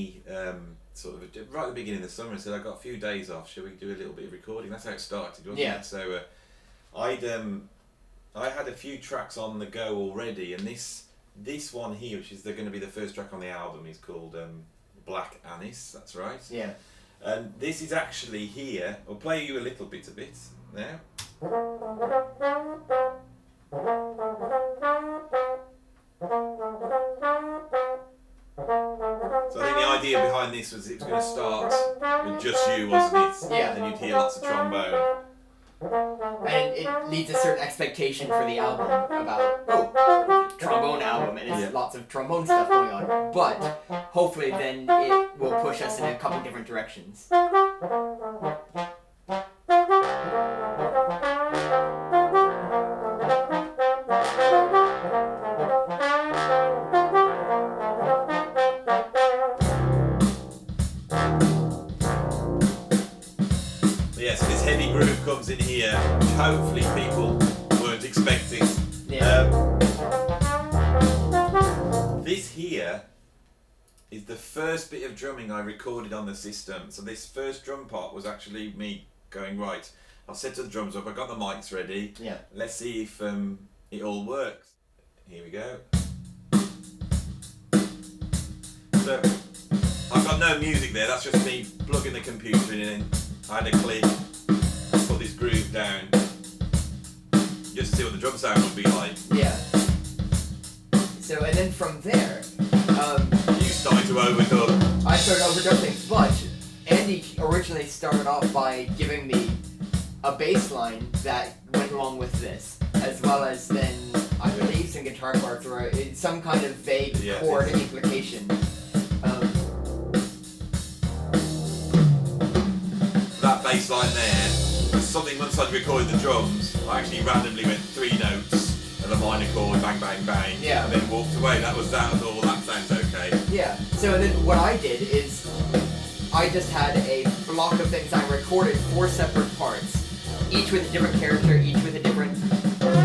me sort of right at the beginning of the summer and said, I got a few days off, shall we do a little bit of recording? That's how it started, wasn't it? So I had a few tracks on the go already, and this one here, which is going to be the first track on the album, is called Black Anise. That's right. Yeah. And this is actually here. I'll play you a little bit of it now. So I think the idea behind this was it was going to start with just you, wasn't it? Yeah. And you'd hear lots of trombone. And it leads a certain expectation for the album about, trombone album, and it's lots of trombone stuff going on. But hopefully then it will push us in a couple different directions. So this heavy groove comes in here, which hopefully people weren't expecting. This here is the first bit of drumming I recorded on the system. So this first drum part was actually me going, right, I've set the drums up, I've got the mics ready, let's see if it all works. Here we go. So I've got no music there, that's just me plugging the computer in and I had a click, put this groove down, just to see what the drum sound would be like. Yeah. So, and then from there, you started to overdub. I started to overdub things, but Andy originally started off by giving me a bass line that went along with this, as well as then, I believe, some guitar parts or some kind of vague chord implication. That bass line there was something. Once I'd recorded the drums, I actually randomly went 3 notes and a minor chord, bang, bang, bang, and then walked away. That was all. That sounds okay. Yeah. So then what I did is I just had a block of things I recorded 4 separate parts, each with a different character, each with a different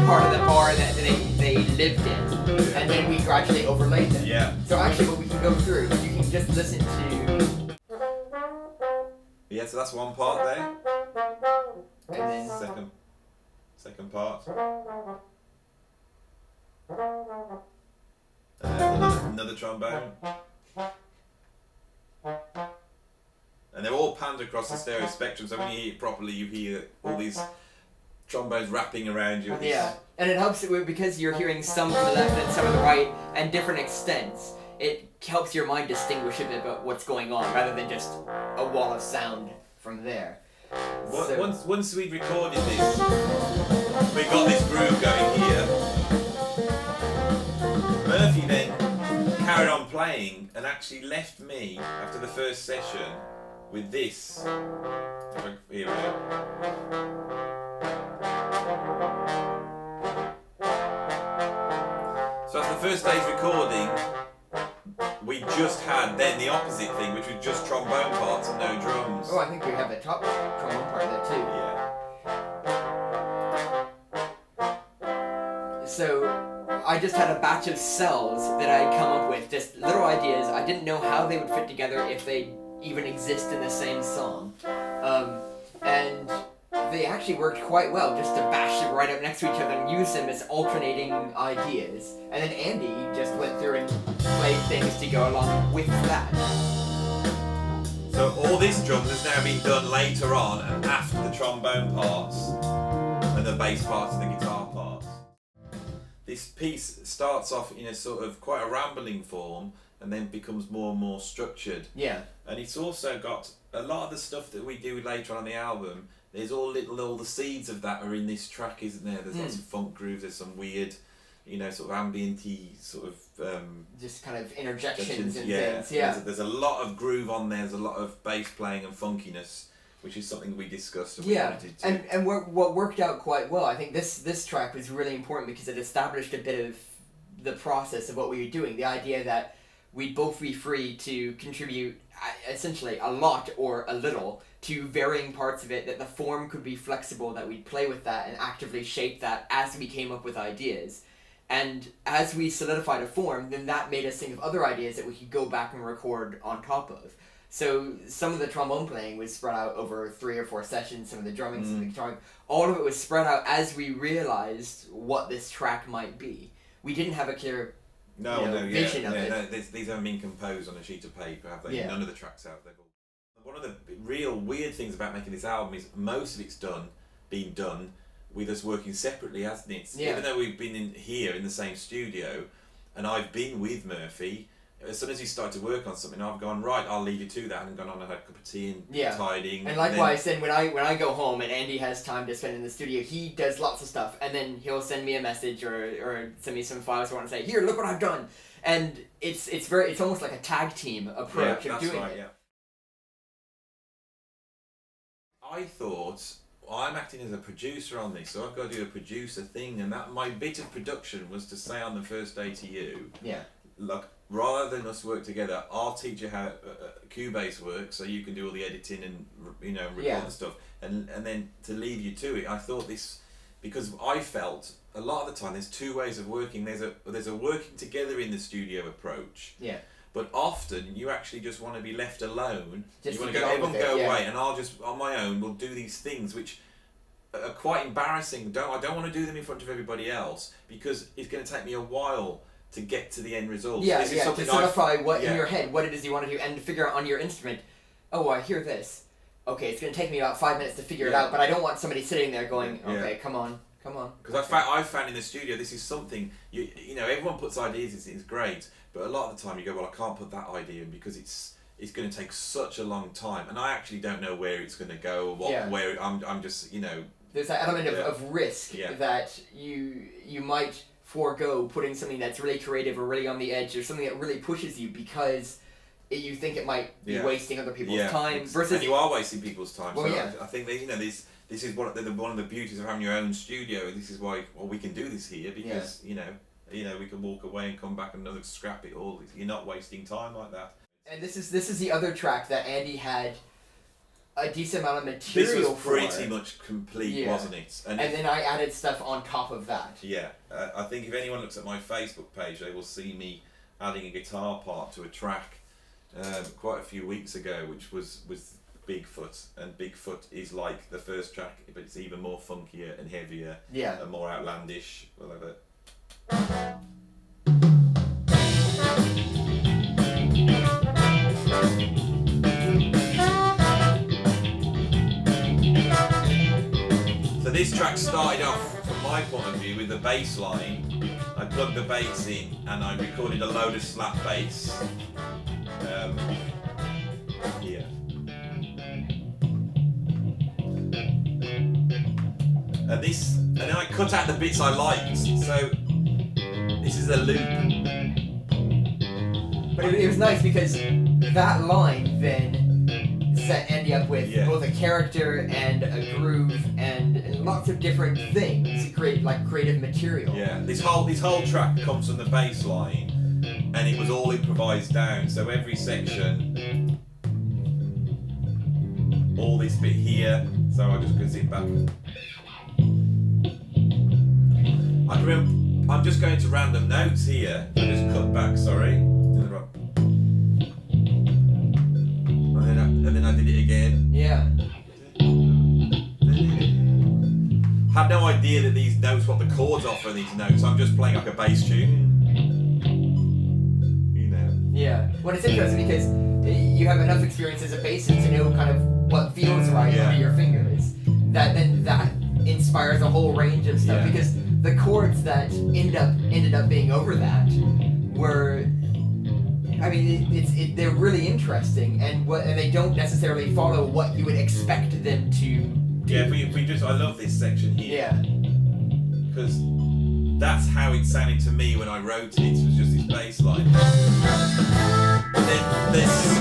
part of the bar that they lived in, and then we gradually overlaid them. Yeah. So actually, what we can go through, you can just listen to. Yeah, so that's one part there. And then second part. And then another trombone. And they're all panned across the stereo spectrum, so when you hear it properly, you hear all these trombones wrapping around you. Yeah, and it helps because you're hearing some from the left and some on the right, and different extents. It helps your mind distinguish a bit about what's going on, rather than just a wall of sound from there. Once we'd recorded this, we got this groove going here. Murphy then carried on playing and actually left me after the first session with this. Here we go. So after the first day's recording, we just had then the opposite thing, which was just trombone parts and no drums. Oh, I think we have the top trombone part there too. Yeah. So I just had a batch of cells that I'd come up with, just little ideas. I didn't know how they would fit together, if they even exist in the same song. And they actually worked quite well, just to bash them right up next to each other and use them as alternating ideas. And then Andy just went through and played things to go along with that. So all this drums has now been done later on and after the trombone parts and the bass parts and the guitar parts. This piece starts off in a sort of quite a rambling form and then becomes more and more structured. Yeah. And it's also got a lot of the stuff that we do later on the album. There's all the seeds of that are in this track, isn't there? There's lots of funk grooves, there's some weird, sort of ambient-y sort of... just kind of interjections and things, yeah. There's a lot of groove on there, there's a lot of bass playing and funkiness, which is something we discussed and we wanted to... And what worked out quite well, I think this track was really important because it established a bit of the process of what we were doing, the idea that we'd both be free to contribute essentially a lot or a little to varying parts of it, that the form could be flexible, that we'd play with that and actively shape that as we came up with ideas. And as we solidified a form, then that made us think of other ideas that we could go back and record on top of. So some of the trombone playing was spread out over 3 or 4 sessions, some of the drumming, some of the guitar, all of it was spread out as we realized what this track might be. We didn't have a clear vision of it. No, these haven't been composed on a sheet of paper, have they? Yeah. None of the tracks have. One of the real weird things about making this album is most of it's been done with us working separately, hasn't it? Yeah. Even though we've been here in the same studio, and I've been with Murphy, as soon as he started to work on something, I've gone, right, I'll leave you to that, and gone on and had a cup of tea and tidying. And likewise, then when I go home and Andy has time to spend in the studio, he does lots of stuff, and then he'll send me a message or send me some files or want to say, here, look what I've done. And it's almost like a tag team approach of doing it. Yeah. I thought, I'm acting as a producer on this, so I've got to do a producer thing, and that my bit of production was to say on the first day to you, look, rather than us work together, I'll teach you how Cubase works, so you can do all the editing and record the stuff, and then to leave you to it. I thought this, because I felt a lot of the time there's 2 ways of working. There's a working together in the studio approach. Yeah. But often you actually just want to be left alone. You want to go, everyone go away, and I'll just on my own will do these things which are quite embarrassing. I don't want to do them in front of everybody else because it's going to take me a while to get to the end result. Yeah, to solidify in your head what it is you want to do and to figure out on your instrument. Oh, I hear this. Okay, it's going to take me about 5 minutes to figure it out, but I don't want somebody sitting there going, okay, come on. Because I found in the studio, this is something, you know, everyone puts ideas, it's great, but a lot of the time you go, well, I can't put that idea in because it's going to take such a long time, and I actually don't know where it's going to go, or where I'm just, you know. There's that element of risk that you might forego putting something that's really creative or really on the edge or something that really pushes you because you think it might be wasting other people's time. Versus, and you are wasting people's time. Well, so I think that, you know, this is one of the beauties of having your own studio. This is why we can do this here because you know we can walk away and come back and scrap it all. You're not wasting time like that. And this is the other track that Andy had a decent amount of material. This was pretty much complete, wasn't it? And then I added stuff on top of that. Yeah, I think if anyone looks at my Facebook page, they will see me adding a guitar part to a track quite a few weeks ago, which was Bigfoot, and Bigfoot is like the first track, but it's even more funkier and heavier, and more outlandish. Whatever. So this track started off, from my point of view, with the bass line. I plugged the bass in and I recorded a load of slap bass. Here. And then I cut out the bits I liked. So this is a loop. But it was nice because that line then set Andy up with both a character and a groove and lots of different things to create like creative material. Yeah, this whole track comes from the bass line, and it was all improvised down. So every section, all this bit here. So I just can sit back. I remember, I'm just going to random notes here. I just cut back. Sorry. And then I did it again. Yeah. Had no idea that these notes, what the chords are for these notes. I'm just playing like a bass tune. You know. Yeah. Well, it's interesting because you have enough experience as a bassist to know kind of what feels right under your fingers. That inspires a whole range of stuff because the chords that ended up being over that were. I mean, they're really interesting, and they don't necessarily follow what you would expect them to do. Yeah, we just, I love this section here. Yeah. Because that's how it sounded to me when I wrote it. It was just this bass line.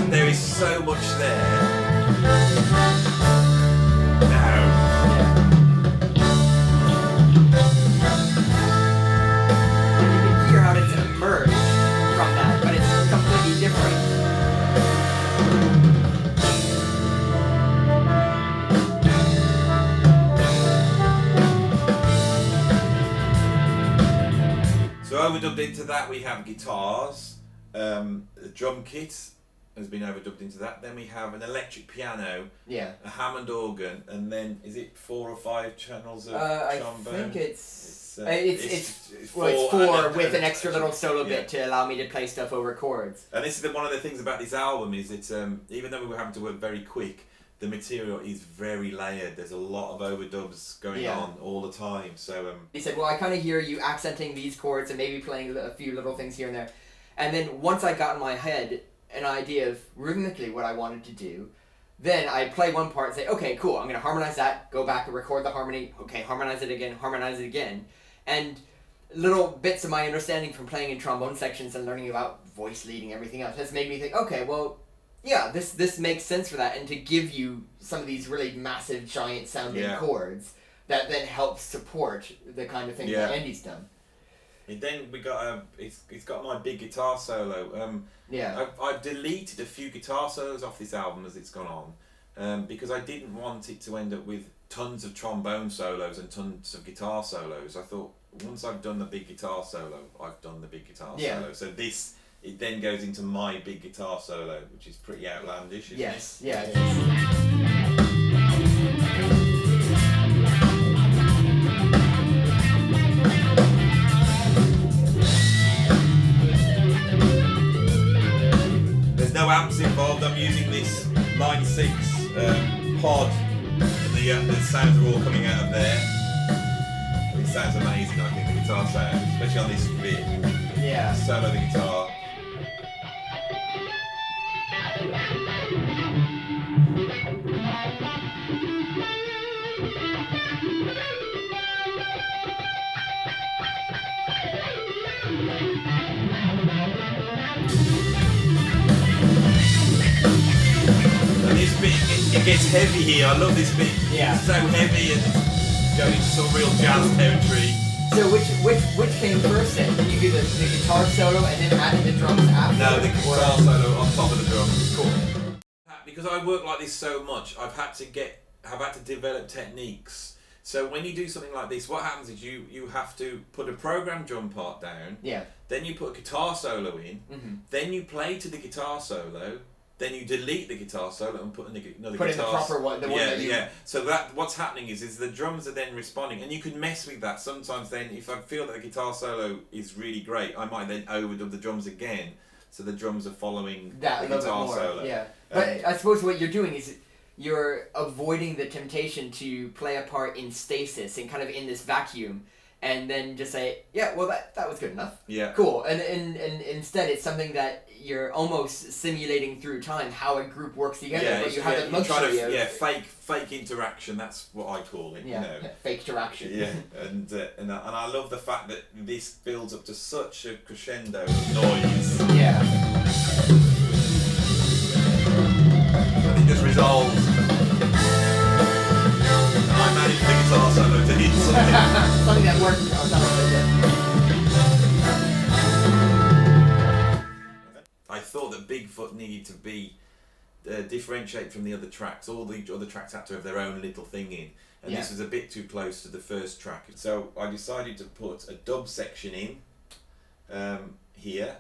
There is so much there. Now. You can hear how it's emerged from that, but it's completely different. overdubbed into that we have guitars, a drum kit has been overdubbed into that. Then we have an electric piano, a Hammond organ, and then is it 4 or 5 channels of trombone? I think it's four with an extra little solo bit to allow me to play stuff over chords. And this is one of the things about this album is it's even though we were having to work very quick, the material is very layered. There's a lot of overdubs going on all the time. So he said, well, I kind of hear you accenting these chords and maybe playing a few little things here and there. And then once I got in my head an idea of rhythmically what I wanted to do, then I play one part and say, okay, cool, I'm going to harmonize that, go back and record the harmony, okay, harmonize it again. And little bits of my understanding from playing in trombone sections and learning about voice leading, everything else, has made me think, okay, well, yeah, this makes sense for that, and to give you some of these really massive, giant sounding chords that then help support the kind of thing that Andy's done. And then we got it's got my big guitar solo. I've deleted a few guitar solos off this album as it's gone on, because I didn't want it to end up with tons of trombone solos and tons of guitar solos. I thought once I've done the big guitar solo, I've done the big guitar solo. So it then goes into my big guitar solo, which is pretty outlandish, isn't it? Yeah, it is. There's no amps involved. I'm using this Line 6 pod, and the sounds are all coming out of there. It sounds amazing, I think, the guitar sound, especially on this bit. Yeah. Solo the guitar. And this bit, it gets heavy here. I love this bit. Yeah. It's so heavy and going into some real jazz territory. So which came first then? Did you do the guitar solo and then add in the drums after? No, the guitar solo on top of the drums. Cool. Because I work like this so much, I've had to develop techniques. So when you do something like this, what happens is you have to put a programmed drum part down. Yeah. Then you put a guitar solo in. Mm-hmm. Then you play to the guitar solo. Then you delete the guitar solo and put another guitar. Put in the proper one. The one that you... So what's happening is the drums are then responding, and you can mess with that sometimes. Then if I feel that the guitar solo is really great, I might then overdub the drums again, so the drums are following that the guitar solo. Yeah, but I suppose what you're doing is you're avoiding the temptation to play a part in stasis and kind of in this vacuum, and then just say, yeah, well that was good enough. Yeah. Cool. And instead it's something that you're almost simulating through time how a group works together, but you have the luxury of fake interaction. That's what I call it. Yeah. You know. Fake interaction. Yeah. And I love the fact that this builds up to such a crescendo of noise. Yeah. And it just resolves. I managed the guitar solo to hit something. Something that works on top of it. I thought that Bigfoot needed to be differentiate from the other tracks. All the other tracks had to have their own little thing in, and this was a bit too close to the first track. So I decided to put a dub section in here.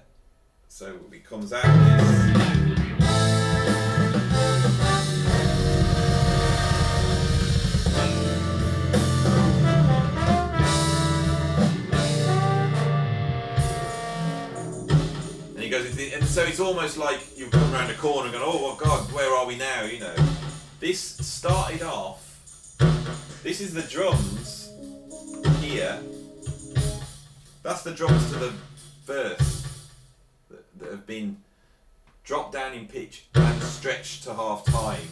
So it comes out this. And so it's almost like you've come around a corner and gone, oh God, where are we now? You know, this started off. This is the drums here. That's the drums to the verse that have been dropped down in pitch and stretched to half time.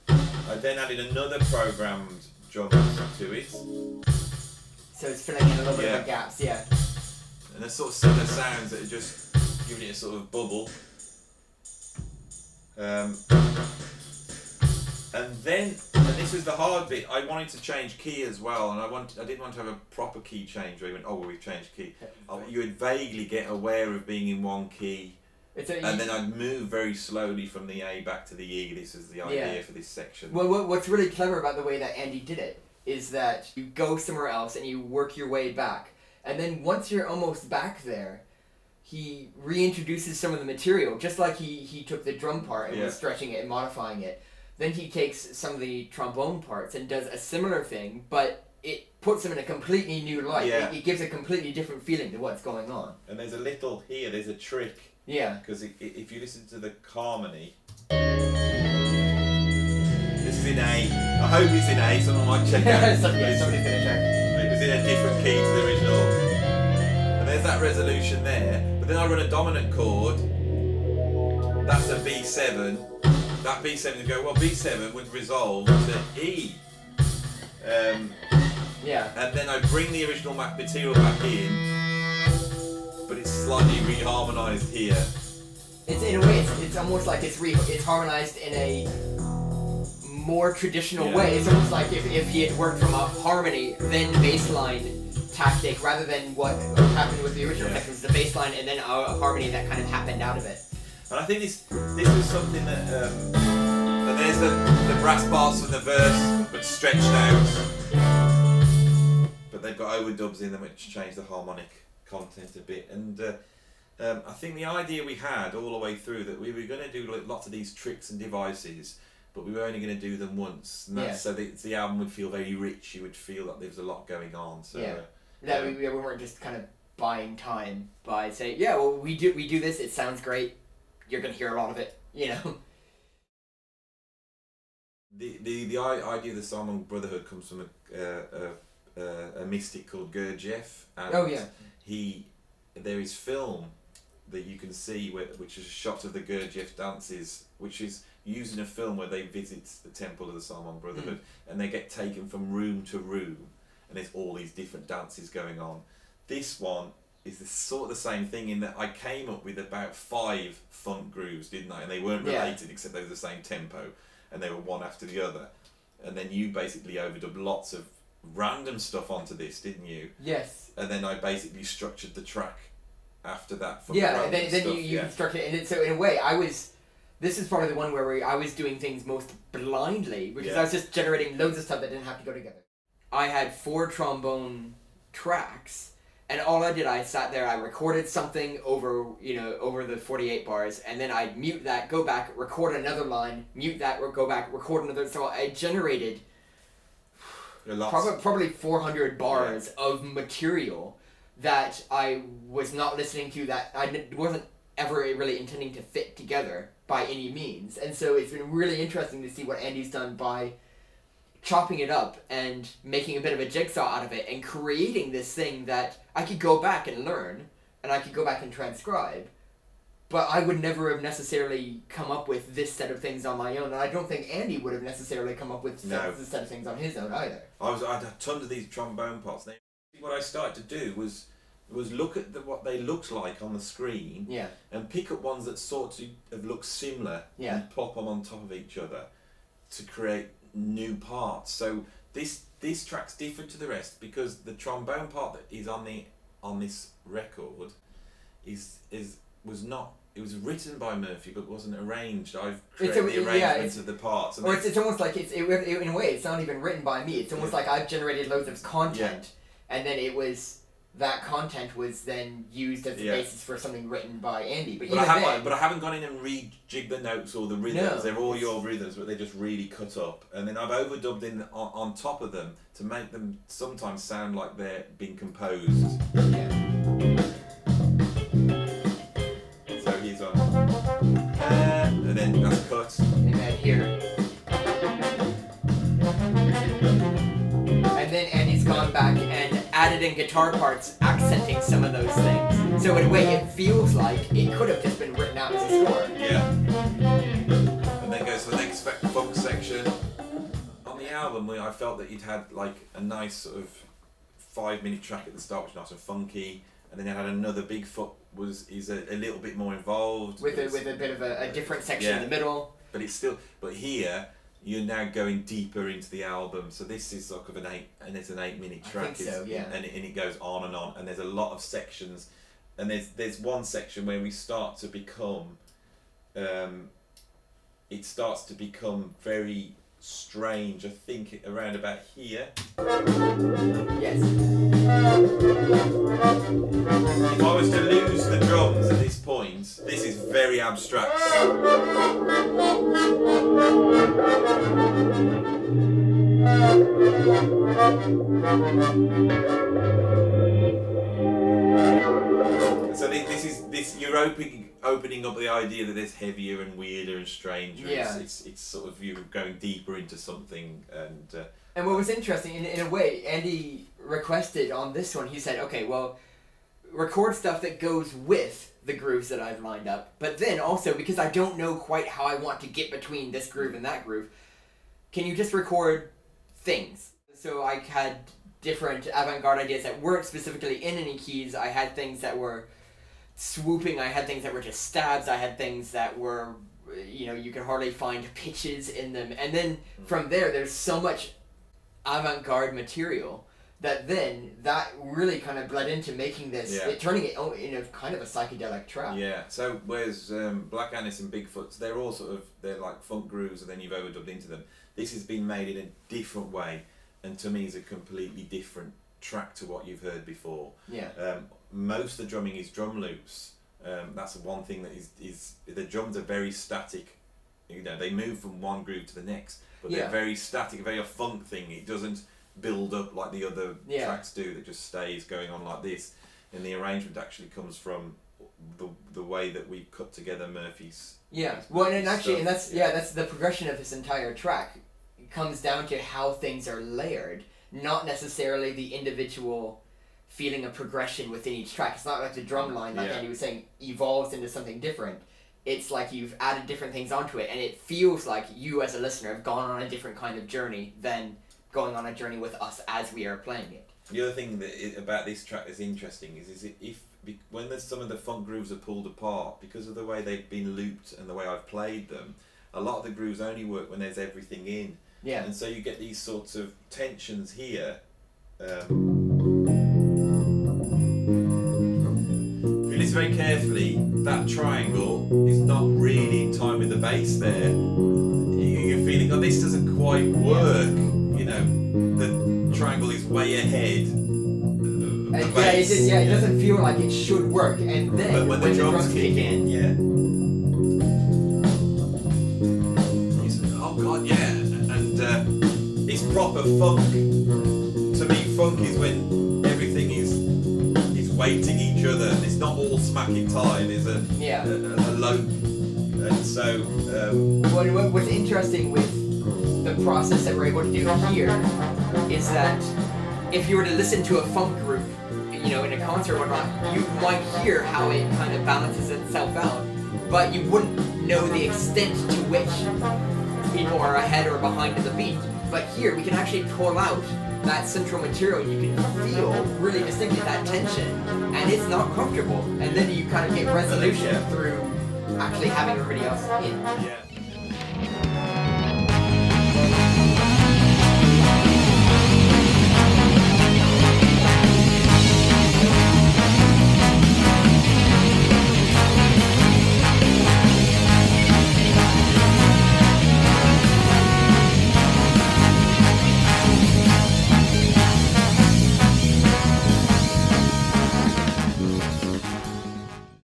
I then added another programmed drum to it. So it's filling in a little bit of gaps, yeah. And there's sort of similar sounds that are just giving it a sort of bubble. And this was the hard bit. I wanted to change key as well, and I didn't want to have a proper key change where you went, oh well, we've changed key. You would vaguely get aware of being in one key, and then I'd move very slowly from the A back to the E. This is the idea for this section. Well, what's really clever about the way that Andy did it is that you go somewhere else and you work your way back. And then once you're almost back there, he reintroduces some of the material, just like he took the drum part and was stretching it and modifying it. Then he takes some of the trombone parts and does a similar thing, but it puts them in a completely new light. Yeah. It gives a completely different feeling to what's going on. And there's there's a trick. Yeah. Because if you listen to the harmony, this is in A. I hope it's in A, someone might check out. Somebody's gonna check. It was in a different key to the original. And there's that resolution there, but then I run a dominant chord, that's a B7, that B7 would go, well, B7 would resolve to E. And then I bring the original material back in, but it's slightly reharmonized here. It's in a way, it's almost like it's harmonized in a more traditional way. It's almost like if he had worked from a harmony, then bass line tactic, rather than what happened with the original sections, the bass line and then a harmony that kind of happened out of it. And I think this was something that, and there's the brass parts from the verse, but stretched out. But they've got overdubs in them which change the harmonic content a bit. And I think the idea we had all the way through that we were going to do lots of these tricks and devices, but we were only going to do them once. And so the album would feel very rich. You would feel that there was a lot going on. So we weren't just kind of buying time by saying, yeah, well, we do this. It sounds great. You're going to hear a lot of it, you know. The idea of the Salmon Brotherhood comes from a mystic called Gurdjieff, and there is film that you can see which is a shot of the Gurdjieff dances, which is used in a film where they visit the temple of the Salmon Brotherhood, and they get taken from room to room, and there's all these different dances going on. This one is sort of the same thing in that I came up with about 5 funk grooves, didn't I? And they weren't related except they were the same tempo, and they were one after the other. And then you basically overdubbed lots of random stuff onto this, didn't you? Yes. And then I basically structured the track after that. From then you structured it, and so in a way this is probably the one where I was doing things most blindly, because I was just generating loads of stuff that didn't have to go together. I had 4 trombone tracks. And all I did, I sat there, I recorded something over the 48 bars, and then I'd mute that, go back, record another line, mute that, go back, record another. So I generated probably 400 bars of material that I was not listening to, that I wasn't ever really intending to fit together by any means. And so it's been really interesting to see what Andy's done by chopping it up and making a bit of a jigsaw out of it and creating this thing that I could go back and learn, and I could go back and transcribe, but I would never have necessarily come up with this set of things on my own, and I don't think Andy would have necessarily come up with this set of things on his own either. I had tons of these trombone parts. What I started to do was look at what they looked like on the screen, and pick up ones that sort of look similar, and plop them on top of each other to create new parts. So this track's different to the rest because the trombone part that is on this record was written by Murphy but wasn't arranged. I've created the arrangements of the parts. And it's almost like in a way it's not even written by me. It's almost like I've generated loads of content, and then that content was then used as the basis for something written by Andy. But I haven't gone in and rejigged the notes or the rhythms. No, they're all your rhythms, but they're just really cut up. And then I've overdubbed on top of them to make them sometimes sound like they're being composed. So he's on. And then that's cut. And then here. And then Andy's gone back and added in guitar parts accenting some of those things. So in a way it feels like it could have just been written out as a score. Yeah. And then goes to the next funk section. On the album I felt that you'd had like a nice sort of 5-minute track at the start which was nice and funky, and then it had another big foot is a little bit more involved. With a bit of a different section in the middle. But here you're now going deeper into the album, so this is sort of an 8-minute track. I think so, yeah. And it goes on, and there's a lot of sections, and there's one section where we start to become, it starts to become very strange. I think around about here. Yes. If I was to lose the drums at this point, this is very abstract. So this you're opening up the idea that it's heavier and weirder and stranger. Yeah. It's sort of you going deeper into something and. And what was interesting, in a way, Andy requested on this one, he said, okay, well, record stuff that goes with the grooves that I've lined up, but then also, because I don't know quite how I want to get between this groove and that groove, can you just record things? So I had different avant-garde ideas that weren't specifically in any keys. I had things that were swooping, I had things that were just stabs, I had things that were, you could hardly find pitches in them, and then from there's so much avant-garde material that really kind of bled into making this, turning it in a kind of a psychedelic track. Yeah, so whereas Black Annis and Bigfoot's, they're all they're like funk grooves and then you've overdubbed into them. This has been made in a different way and to me is a completely different track to what you've heard before. Yeah. Most of the drumming is drum loops. That's one thing that is the drums are very static. They move from one groove to the next. But they're very static, very a funk thing. It doesn't build up like the other tracks do. That just stays going on like this. And the arrangement actually comes from the way that we cut together Murphy's. Yeah. Well, and actually, stuff. That's the progression of this entire track. It comes down to how things are layered, not necessarily the individual feeling of progression within each track. It's not like the drum line, like Andy was saying, evolves into something different. It's like you've added different things onto it, and it feels like you as a listener have gone on a different kind of journey than going on a journey with us as we are playing it. The other thing about this track that's interesting is when some of the funk grooves are pulled apart, because of the way they've been looped and the way I've played them, a lot of the grooves only work when there's everything in. Yeah. And so you get these sorts of tensions here. Listen very carefully, that triangle is not really in time with the bass there. You're feeling, this doesn't quite work. The triangle is way ahead of the bass. It doesn't feel like it should work. And then but when the drums kick in, you say, oh god, yeah. And it's proper funk. To me, funk is when everything is waiting each other. It's not all smacking time. There's a low, and so. What's interesting with the process that we're able to do here is that if you were to listen to a funk group, in a concert or whatnot, you might hear how it kind of balances itself out, but you wouldn't know the extent to which people are ahead or behind in the beat. But here we can actually pull out that central material. You can feel really distinctly that tension, and it's not comfortable. And then you kind of get resolution through actually having everybody else in. Yeah.